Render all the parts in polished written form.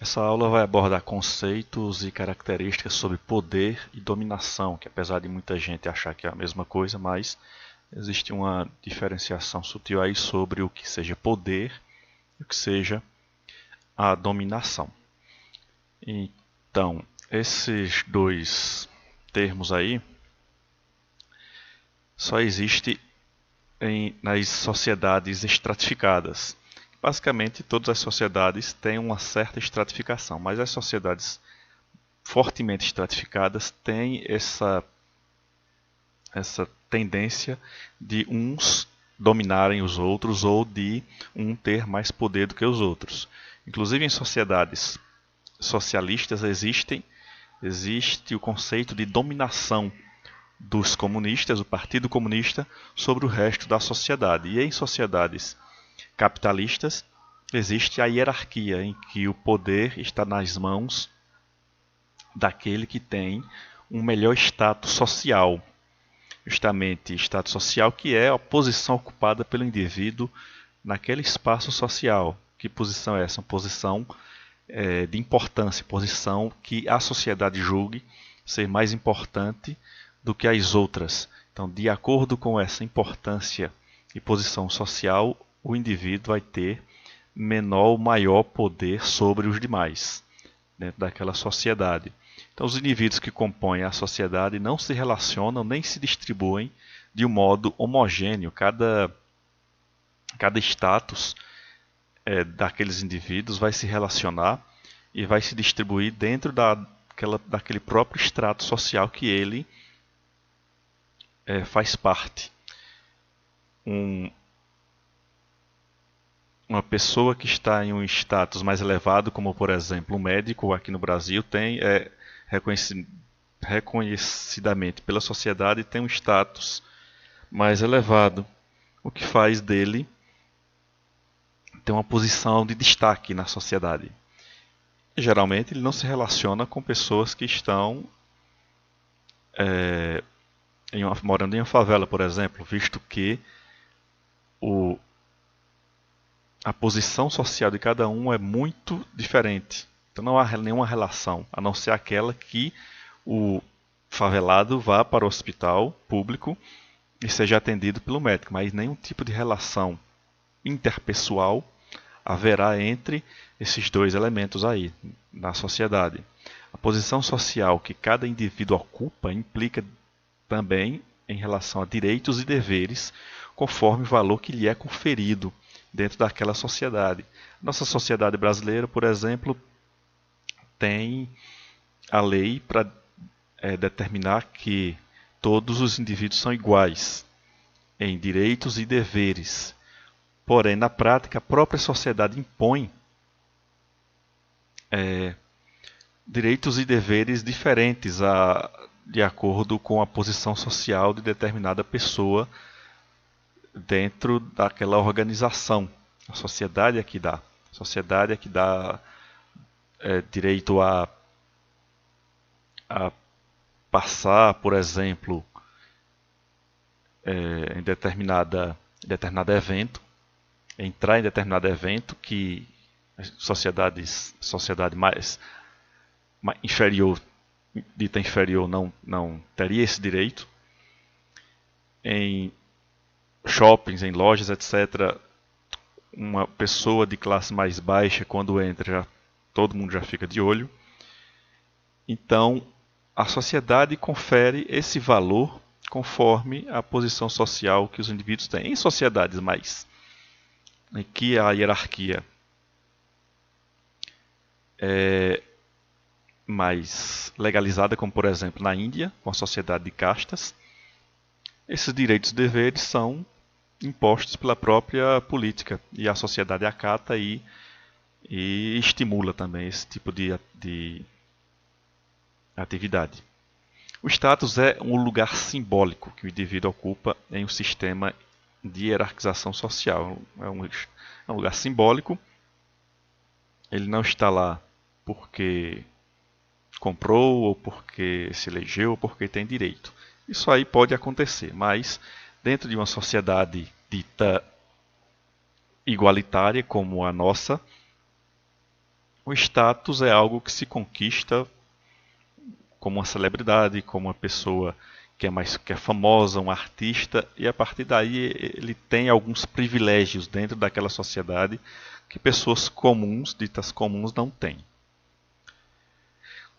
Essa aula vai abordar conceitos e características sobre poder e dominação, que apesar de muita gente achar que é a mesma coisa, mas existe uma diferenciação sutil aí sobre o que seja poder e o que seja a dominação. Então, esses dois termos aí só existem nas sociedades estratificadas. Basicamente, todas as sociedades têm uma certa estratificação, mas as sociedades fortemente estratificadas têm essa tendência de uns dominarem os outros ou de um ter mais poder do que os outros. Inclusive em sociedades socialistas existe o conceito de dominação dos comunistas, o Partido Comunista, sobre o resto da sociedade. E em sociedades capitalistas existe a hierarquia em que o poder está nas mãos daquele que tem um melhor status social. Justamente status social, que é a posição ocupada pelo indivíduo naquele espaço social. Que posição é essa? Uma posição de importância, posição que a sociedade julgue ser mais importante do que as outras. Então, de acordo com essa importância e posição social, o indivíduo vai ter menor ou maior poder sobre os demais dentro daquela sociedade. Então, os indivíduos que compõem a sociedade não se relacionam nem se distribuem de um modo homogêneo. Cada status daqueles indivíduos vai se relacionar e vai se distribuir dentro daquele próprio estrato social que ele faz parte. Uma pessoa que está em um status mais elevado, como por exemplo um médico aqui no Brasil, reconhecidamente pela sociedade, tem um status mais elevado, o que faz dele ter uma posição de destaque na sociedade. E, geralmente ele não se relaciona com pessoas que estão morando em uma favela, por exemplo, visto que a posição social de cada um é muito diferente. Então não há nenhuma relação, a não ser aquela que o favelado vá para o hospital público e seja atendido pelo médico, mas nenhum tipo de relação interpessoal haverá entre esses dois elementos aí na sociedade. A posição social que cada indivíduo ocupa implica também em relação a direitos e deveres, conforme o valor que lhe é conferido dentro daquela sociedade. Nossa sociedade brasileira, por exemplo, tem a lei para determinar que todos os indivíduos são iguais em direitos e deveres. Porém, na prática, a própria sociedade impõe direitos e deveres diferentes de acordo com a posição social de determinada pessoa dentro daquela organização. A sociedade é que dá. A sociedade é que dá direito a passar, por exemplo, em determinado evento, entrar em determinado evento que a sociedade mais inferior, dita inferior, não teria esse direito. Em shoppings, em lojas, etc., uma pessoa de classe mais baixa, quando entra, todo mundo já fica de olho. Então, a sociedade confere esse valor conforme a posição social que os indivíduos têm. Em sociedades em que a hierarquia é mais legalizada, como por exemplo na Índia, com a sociedade de castas, esses direitos e deveres são impostos pela própria política e a sociedade acata e estimula também esse tipo de atividade. O status é um lugar simbólico que o indivíduo ocupa em um sistema de hierarquização social. É um lugar simbólico. Ele não está lá porque comprou, ou porque se elegeu, ou porque tem direito. Isso aí pode acontecer, mas dentro de uma sociedade dita igualitária como a nossa, O status é algo que se conquista como uma celebridade, como uma pessoa que é famosa, um artista, e a partir daí ele tem alguns privilégios dentro daquela sociedade que pessoas comuns, ditas comuns, não têm.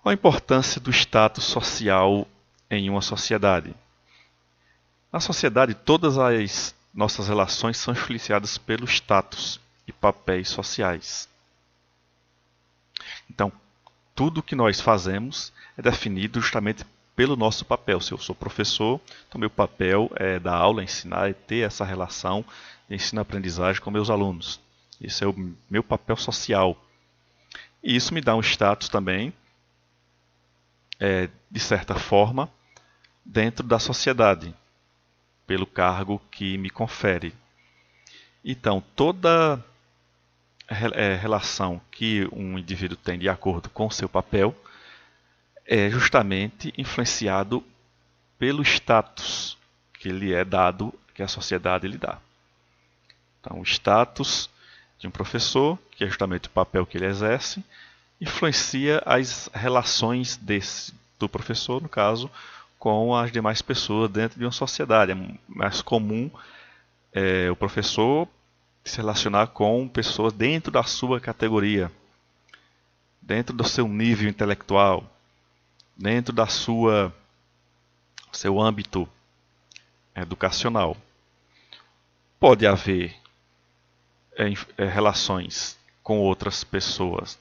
Qual a importância do status social em uma sociedade? Na sociedade, todas as nossas relações são influenciadas pelo status e papéis sociais. Então, tudo que nós fazemos é definido justamente pelo nosso papel. Se eu sou professor, então meu papel é dar aula, ensinar, é ter essa relação de ensino-aprendizagem com meus alunos. Esse é o meu papel social. E isso me dá um status também, de certa forma, dentro da sociedade, pelo cargo que me confere. Então, toda relação que um indivíduo tem de acordo com o seu papel é justamente influenciado pelo status que lhe é dado, que a sociedade lhe dá. Então, o status de um professor, que é justamente o papel que ele exerce, influencia as relações do professor, no caso, com as demais pessoas dentro de uma sociedade. É mais comum o professor se relacionar com pessoas dentro da sua categoria, dentro do seu nível intelectual, dentro da seu âmbito educacional. Pode haver relações com outras pessoas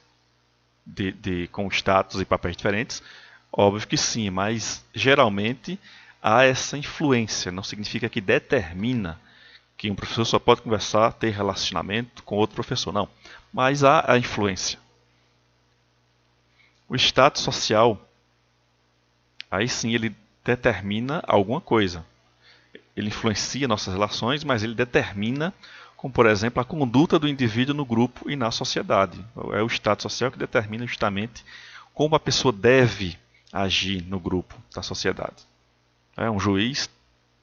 com status e papéis diferentes? Óbvio que sim, mas geralmente há essa influência. Não significa que determina que um professor só pode conversar, ter relacionamento com outro professor, não. Mas há a influência. O status social, aí sim ele determina alguma coisa. Ele influencia nossas relações, mas ele determina, como por exemplo, a conduta do indivíduo no grupo e na sociedade. É o status social que determina justamente como a pessoa deve agir no grupo da sociedade. Um juiz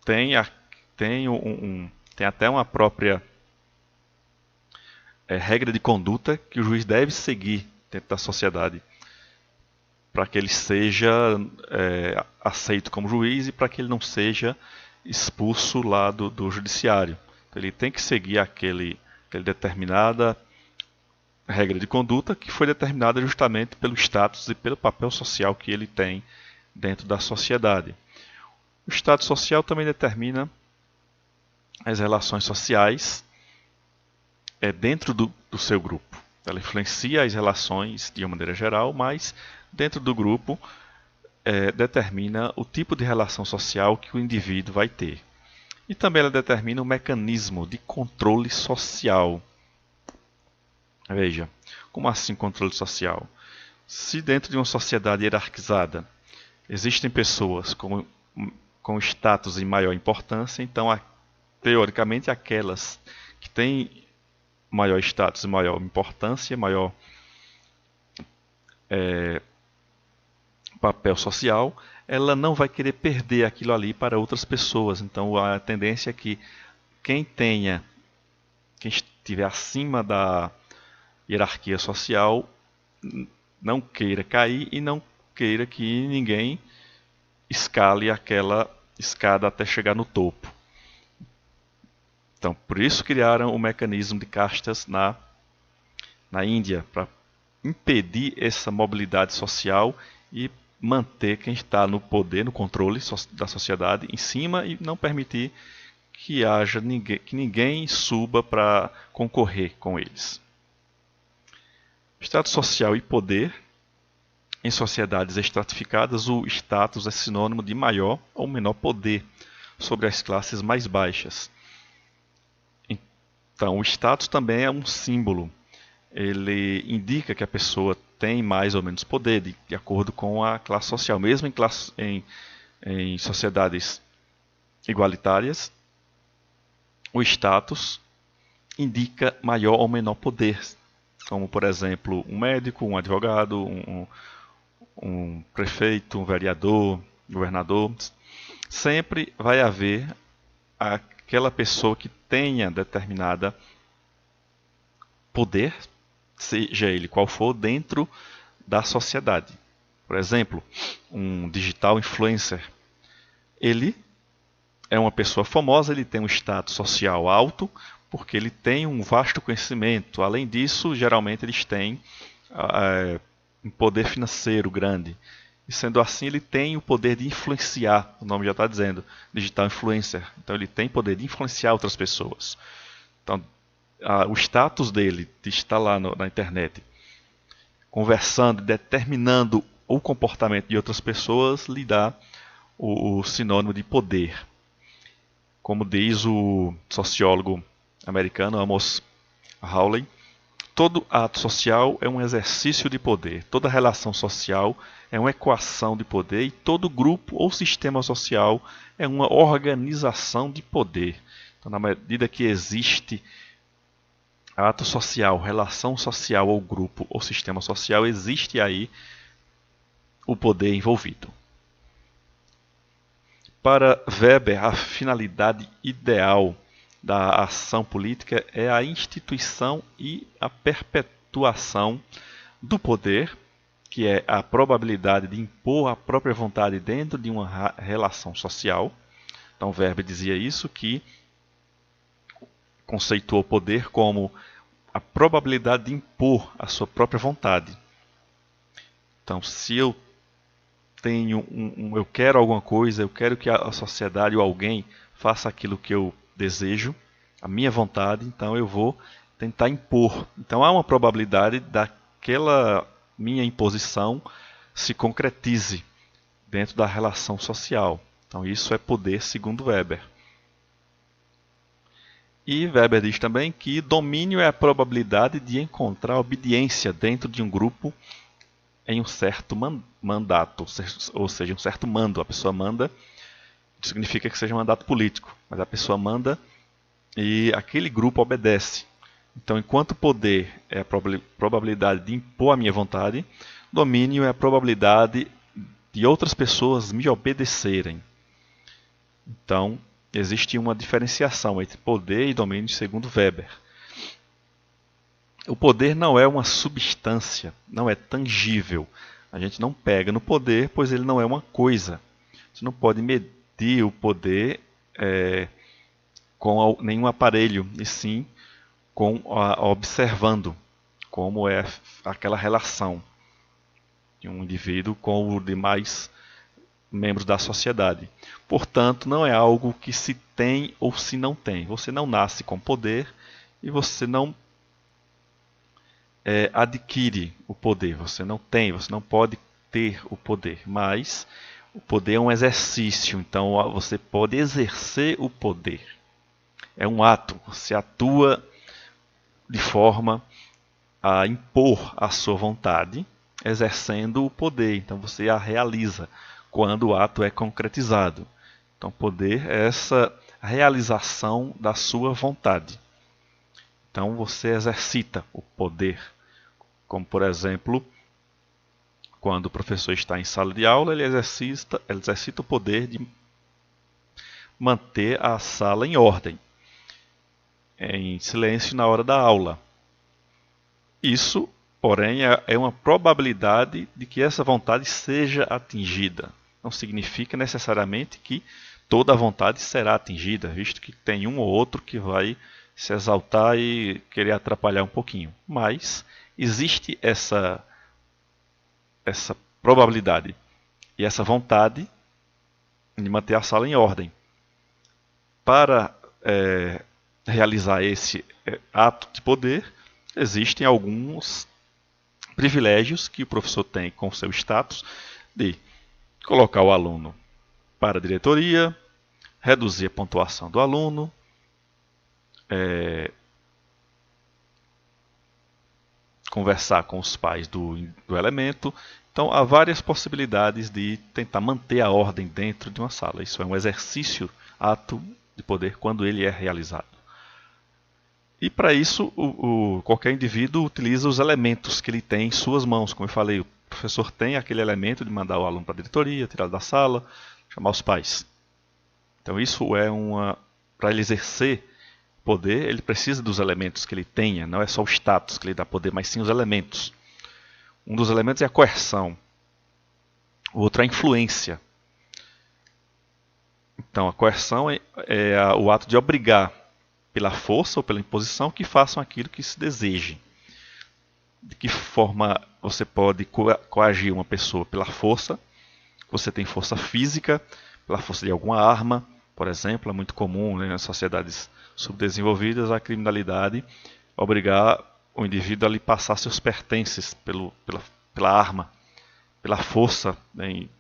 tem até uma própria regra de conduta que o juiz deve seguir dentro da sociedade para que ele seja aceito como juiz e para que ele não seja expulso lá do judiciário. Então, ele tem que seguir aquela determinada regra de conduta que foi determinada justamente pelo status e pelo papel social que ele tem dentro da sociedade. O status social também determina as relações sociais dentro do seu grupo. Ela influencia as relações de uma maneira geral, mas dentro do grupo determina o tipo de relação social que o indivíduo vai ter. E também ela determina o mecanismo de controle social. Veja, como assim controle social? Se dentro de uma sociedade hierarquizada existem pessoas com status e maior importância, então, teoricamente, aquelas que têm maior status e maior importância, maior papel social, ela não vai querer perder aquilo ali para outras pessoas. Então a tendência é que quem estiver acima da hierarquia social não queira cair e não queira que ninguém escale aquela escada até chegar no topo. Então, por isso criaram o mecanismo de castas na Índia, para impedir essa mobilidade social e manter quem está no poder, no controle da sociedade em cima e não permitir que ninguém suba para concorrer com eles. Status social e poder. Em sociedades estratificadas, o status é sinônimo de maior ou menor poder sobre as classes mais baixas. Então, o status também é um símbolo. Ele indica que a pessoa tem mais ou menos poder de acordo com a classe social. Mesmo em sociedades igualitárias, o status indica maior ou menor poder. Como, por exemplo, um médico, um advogado, um prefeito, um vereador, governador. Sempre vai haver aquela pessoa que tenha determinada poder seja ele qual for, dentro da sociedade. Por exemplo, um digital influencer, ele é uma pessoa famosa, ele tem um status social alto, porque ele tem um vasto conhecimento. Além disso, geralmente eles têm um poder financeiro grande. E sendo assim, ele tem o poder de influenciar, o nome já está dizendo, digital influencer. Então ele tem poder de influenciar outras pessoas. Então, o status dele de estar lá na internet, conversando, determinando o comportamento de outras pessoas, lhe dá o sinônimo de poder. Como diz o sociólogo americano Amos Howley, todo ato social é um exercício de poder, toda relação social é uma equação de poder e todo grupo ou sistema social é uma organização de poder. Então, na medida que existe ato social, relação social ou grupo ou sistema social, existe aí o poder envolvido. Para Weber, a finalidade ideal da ação política é a instituição e a perpetuação do poder, que é a probabilidade de impor a própria vontade dentro de uma relação social. Então Weber dizia isso, que conceituou o poder como a probabilidade de impor a sua própria vontade. Então, se eu tenho eu quero alguma coisa, eu quero que a sociedade ou alguém faça aquilo que eu desejo, a minha vontade, então eu vou tentar impor. Então há uma probabilidade daquela minha imposição se concretize dentro da relação social. Então isso é poder segundo Weber. E Weber diz também que domínio é a probabilidade de encontrar obediência dentro de um grupo em um certo mandato, ou seja, um certo mando. A pessoa manda, isso significa que seja um mandato político, mas a pessoa manda e aquele grupo obedece. Então, enquanto poder é a probabilidade de impor a minha vontade, domínio é a probabilidade de outras pessoas me obedecerem. Então, existe uma diferenciação entre poder e domínio segundo Weber. O poder não é uma substância, não é tangível. A gente não pega no poder, pois ele não é uma coisa. Você não pode medir o poder com nenhum aparelho, e sim observando como é aquela relação de um indivíduo com os demais membros da sociedade. Portanto, não é algo que se tem ou se não tem. Você não nasce com poder e você não adquire o poder. Você não tem, você não pode ter o poder. Mas o poder é um exercício, então você pode exercer o poder. É um ato, você atua de forma a impor a sua vontade, exercendo o poder. Então você a realiza quando o ato é concretizado. Então poder é essa realização da sua vontade. Então você exercita o poder. Como por exemplo, quando o professor está em sala de aula, ele exercita o poder de manter a sala em ordem, em silêncio na hora da aula. Isso, porém, é uma probabilidade de que essa vontade seja atingida. Não significa necessariamente que toda a vontade será atingida, visto que tem um ou outro que vai se exaltar e querer atrapalhar um pouquinho. Mas existe essa probabilidade e essa vontade de manter a sala em ordem. Para realizar esse ato de poder, existem alguns privilégios que o professor tem com o seu status de colocar o aluno para a diretoria, reduzir a pontuação do aluno, conversar com os pais do elemento. Então há várias possibilidades de tentar manter a ordem dentro de uma sala. Isso é um exercício, ato de poder quando ele é realizado. E para isso, qualquer indivíduo utiliza os elementos que ele tem em suas mãos. Como eu falei, o professor tem aquele elemento de mandar o aluno para a diretoria, tirar da sala, chamar os pais. Então isso é para ele exercer poder, ele precisa dos elementos que ele tenha, não é só o status que lhe dá poder, mas sim os elementos. Um dos elementos é a coerção, o outro é a influência. Então, a coerção é o ato de obrigar pela força ou pela imposição que façam aquilo que se deseje. De que forma você pode coagir uma pessoa? Pela força, você tem força física, pela força de alguma arma, por exemplo, é muito comum, né, nas sociedades subdesenvolvidas a criminalidade obrigar o indivíduo a lhe passar seus pertences pela arma, pela força, né, em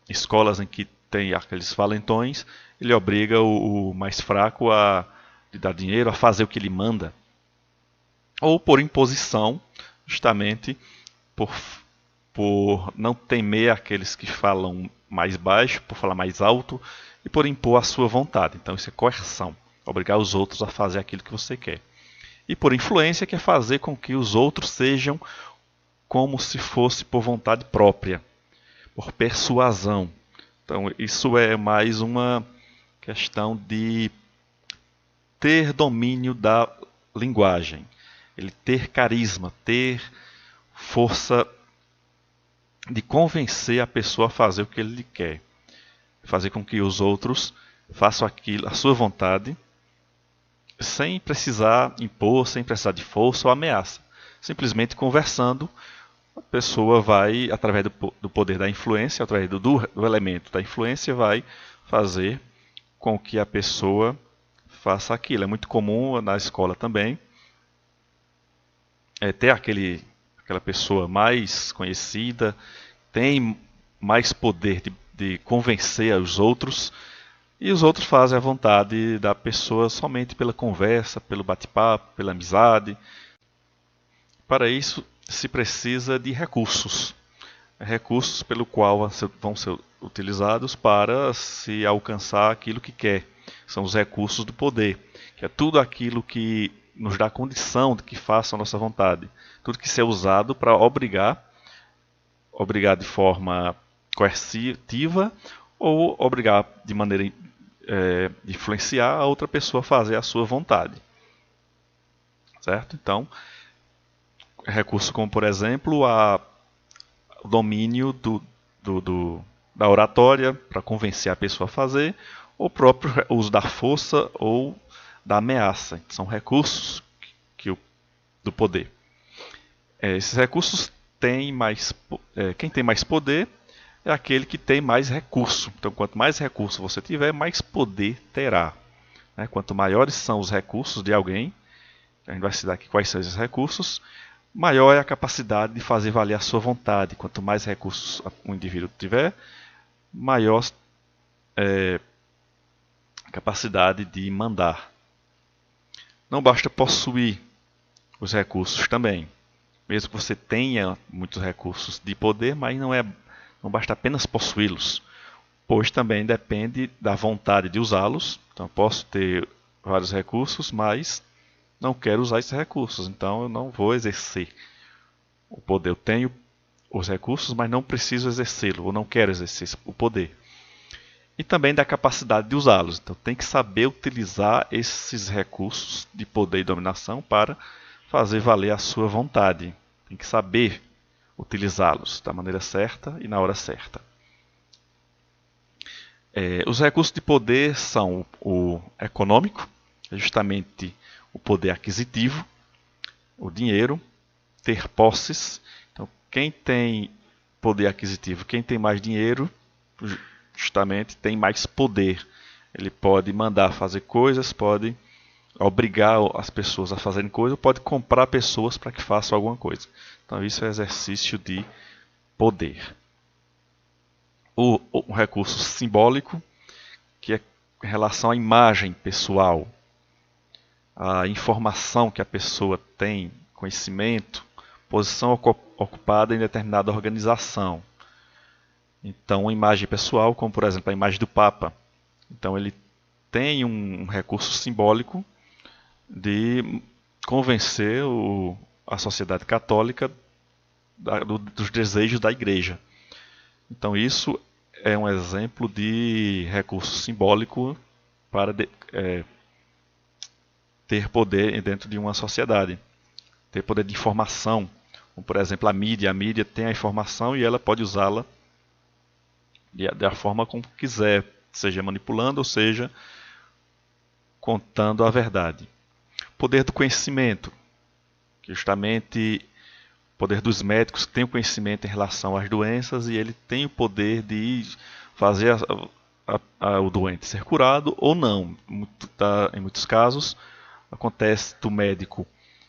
escolas em que tem aqueles valentões, ele obriga o mais fraco a lhe dar dinheiro, a fazer o que ele manda. Ou por imposição, justamente por não temer aqueles que falam mais baixo, por falar mais alto e por impor a sua vontade. Então isso é coerção, obrigar os outros a fazer aquilo que você quer. E por influência, que é fazer com que os outros sejam como se fosse por vontade própria, por persuasão. Então isso é mais uma questão de ter domínio da linguagem, ele ter carisma, ter força de convencer a pessoa a fazer o que ele quer, fazer com que os outros façam aquilo, a sua vontade, sem precisar impor, sem precisar de força ou ameaça. Simplesmente conversando, a pessoa vai, através do poder da influência, através do elemento da influência, vai fazer com que a pessoa faça aquilo. É muito comum na escola também ter aquela pessoa mais conhecida, tem mais poder de convencer os outros, e os outros fazem a vontade da pessoa somente pela conversa, pelo bate-papo, pela amizade. Para isso se precisa de recursos. Recursos pelo qual vão ser utilizados para se alcançar aquilo que quer. São os recursos do poder, que é tudo aquilo que nos dá condição de que faça a nossa vontade. Tudo que ser usado para obrigar de forma coercitiva ou obrigar de maneira de influenciar a outra pessoa a fazer a sua vontade. Certo? Então, recursos como, por exemplo, o domínio da oratória para convencer a pessoa a fazer, ou o próprio uso da força ou da ameaça. São recursos do poder. Esses recursos quem tem mais poder é aquele que tem mais recurso. Então, quanto mais recurso você tiver, mais poder terá. Né? Quanto maiores são os recursos de alguém, a gente vai citar aqui quais são esses recursos, maior é a capacidade de fazer valer a sua vontade. Quanto mais recursos o indivíduo tiver, maior a capacidade de mandar. Não basta possuir os recursos também. Mesmo que você tenha muitos recursos de poder, mas não basta apenas possuí-los, pois também depende da vontade de usá-los. Então, eu posso ter vários recursos, mas não quero usar esses recursos, então eu não vou exercer o poder. Eu tenho os recursos, mas não preciso exercê-lo, ou não quero exercer o poder. E também da capacidade de usá-los. Então, tem que saber utilizar esses recursos de poder e dominação para fazer valer a sua vontade. Tem que saber utilizá-los da maneira certa e na hora certa. Os recursos de poder são o econômico, justamente o poder aquisitivo, o dinheiro, ter posses. Então, quem tem poder aquisitivo, quem tem mais dinheiro, justamente tem mais poder. Ele pode mandar fazer coisas, pode obrigar as pessoas a fazerem coisas, pode comprar pessoas para que façam alguma coisa. Então isso é exercício de poder. O recurso simbólico, que é em relação à imagem pessoal, a informação que a pessoa tem, conhecimento, posição ocupada em determinada organização. Então, uma imagem pessoal, como por exemplo a imagem do Papa. Então ele tem um recurso simbólico de convencer a sociedade católica dos desejos da igreja. Então isso é um exemplo de recurso simbólico para ter poder dentro de uma sociedade, ter poder de informação. Como, por exemplo, a mídia tem a informação e ela pode usá-la da forma como quiser, seja manipulando ou seja contando a verdade. Poder do conhecimento, que justamente o poder dos médicos que tem o conhecimento em relação às doenças e ele tem o poder de fazer o doente ser curado ou não. Em muitos casos, acontece do médico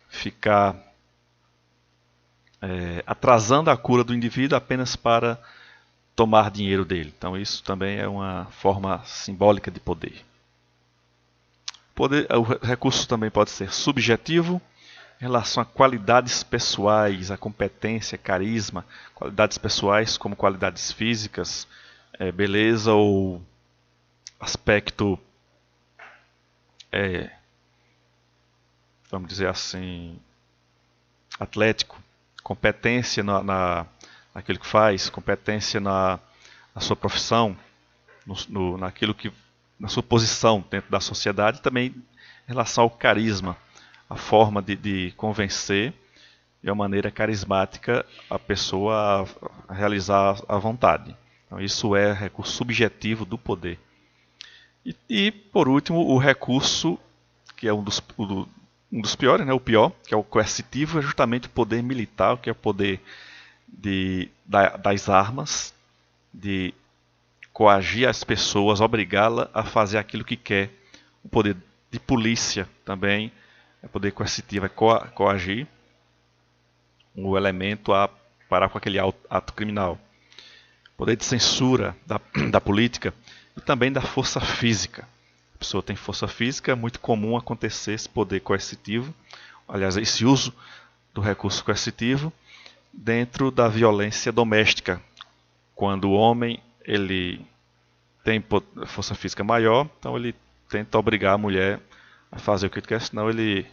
ficar atrasando a cura do indivíduo apenas para tomar dinheiro dele. Então isso também é uma forma simbólica de poder. O recurso também pode ser subjetivo, em relação a qualidades pessoais, a competência, carisma, qualidades pessoais como qualidades físicas, beleza ou aspecto, vamos dizer assim, atlético, competência naquilo que faz, competência na sua profissão, na sua posição dentro da sociedade, também em relação ao carisma, a forma de convencer de uma maneira carismática a pessoa a realizar a vontade. Então, isso é recurso subjetivo do poder. E por último, o recurso, que é um dos piores, né, o pior, que é o coercitivo, é justamente o poder militar, que é o poder das armas, de coagir as pessoas, obrigá-la a fazer aquilo que quer. O poder de polícia também, o poder coercitivo é coagir o elemento a parar com aquele ato criminal. Poder de censura da política e também da força física. A pessoa tem força física, é muito comum acontecer esse poder coercitivo, aliás, esse uso do recurso coercitivo dentro da violência doméstica, quando o homem ele tem força física maior, então ele tenta obrigar a mulher a fazer o que ele quer, senão ele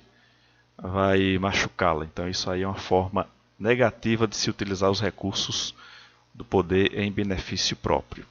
vai machucá-la. Então isso aí é uma forma negativa de se utilizar os recursos do poder em benefício próprio.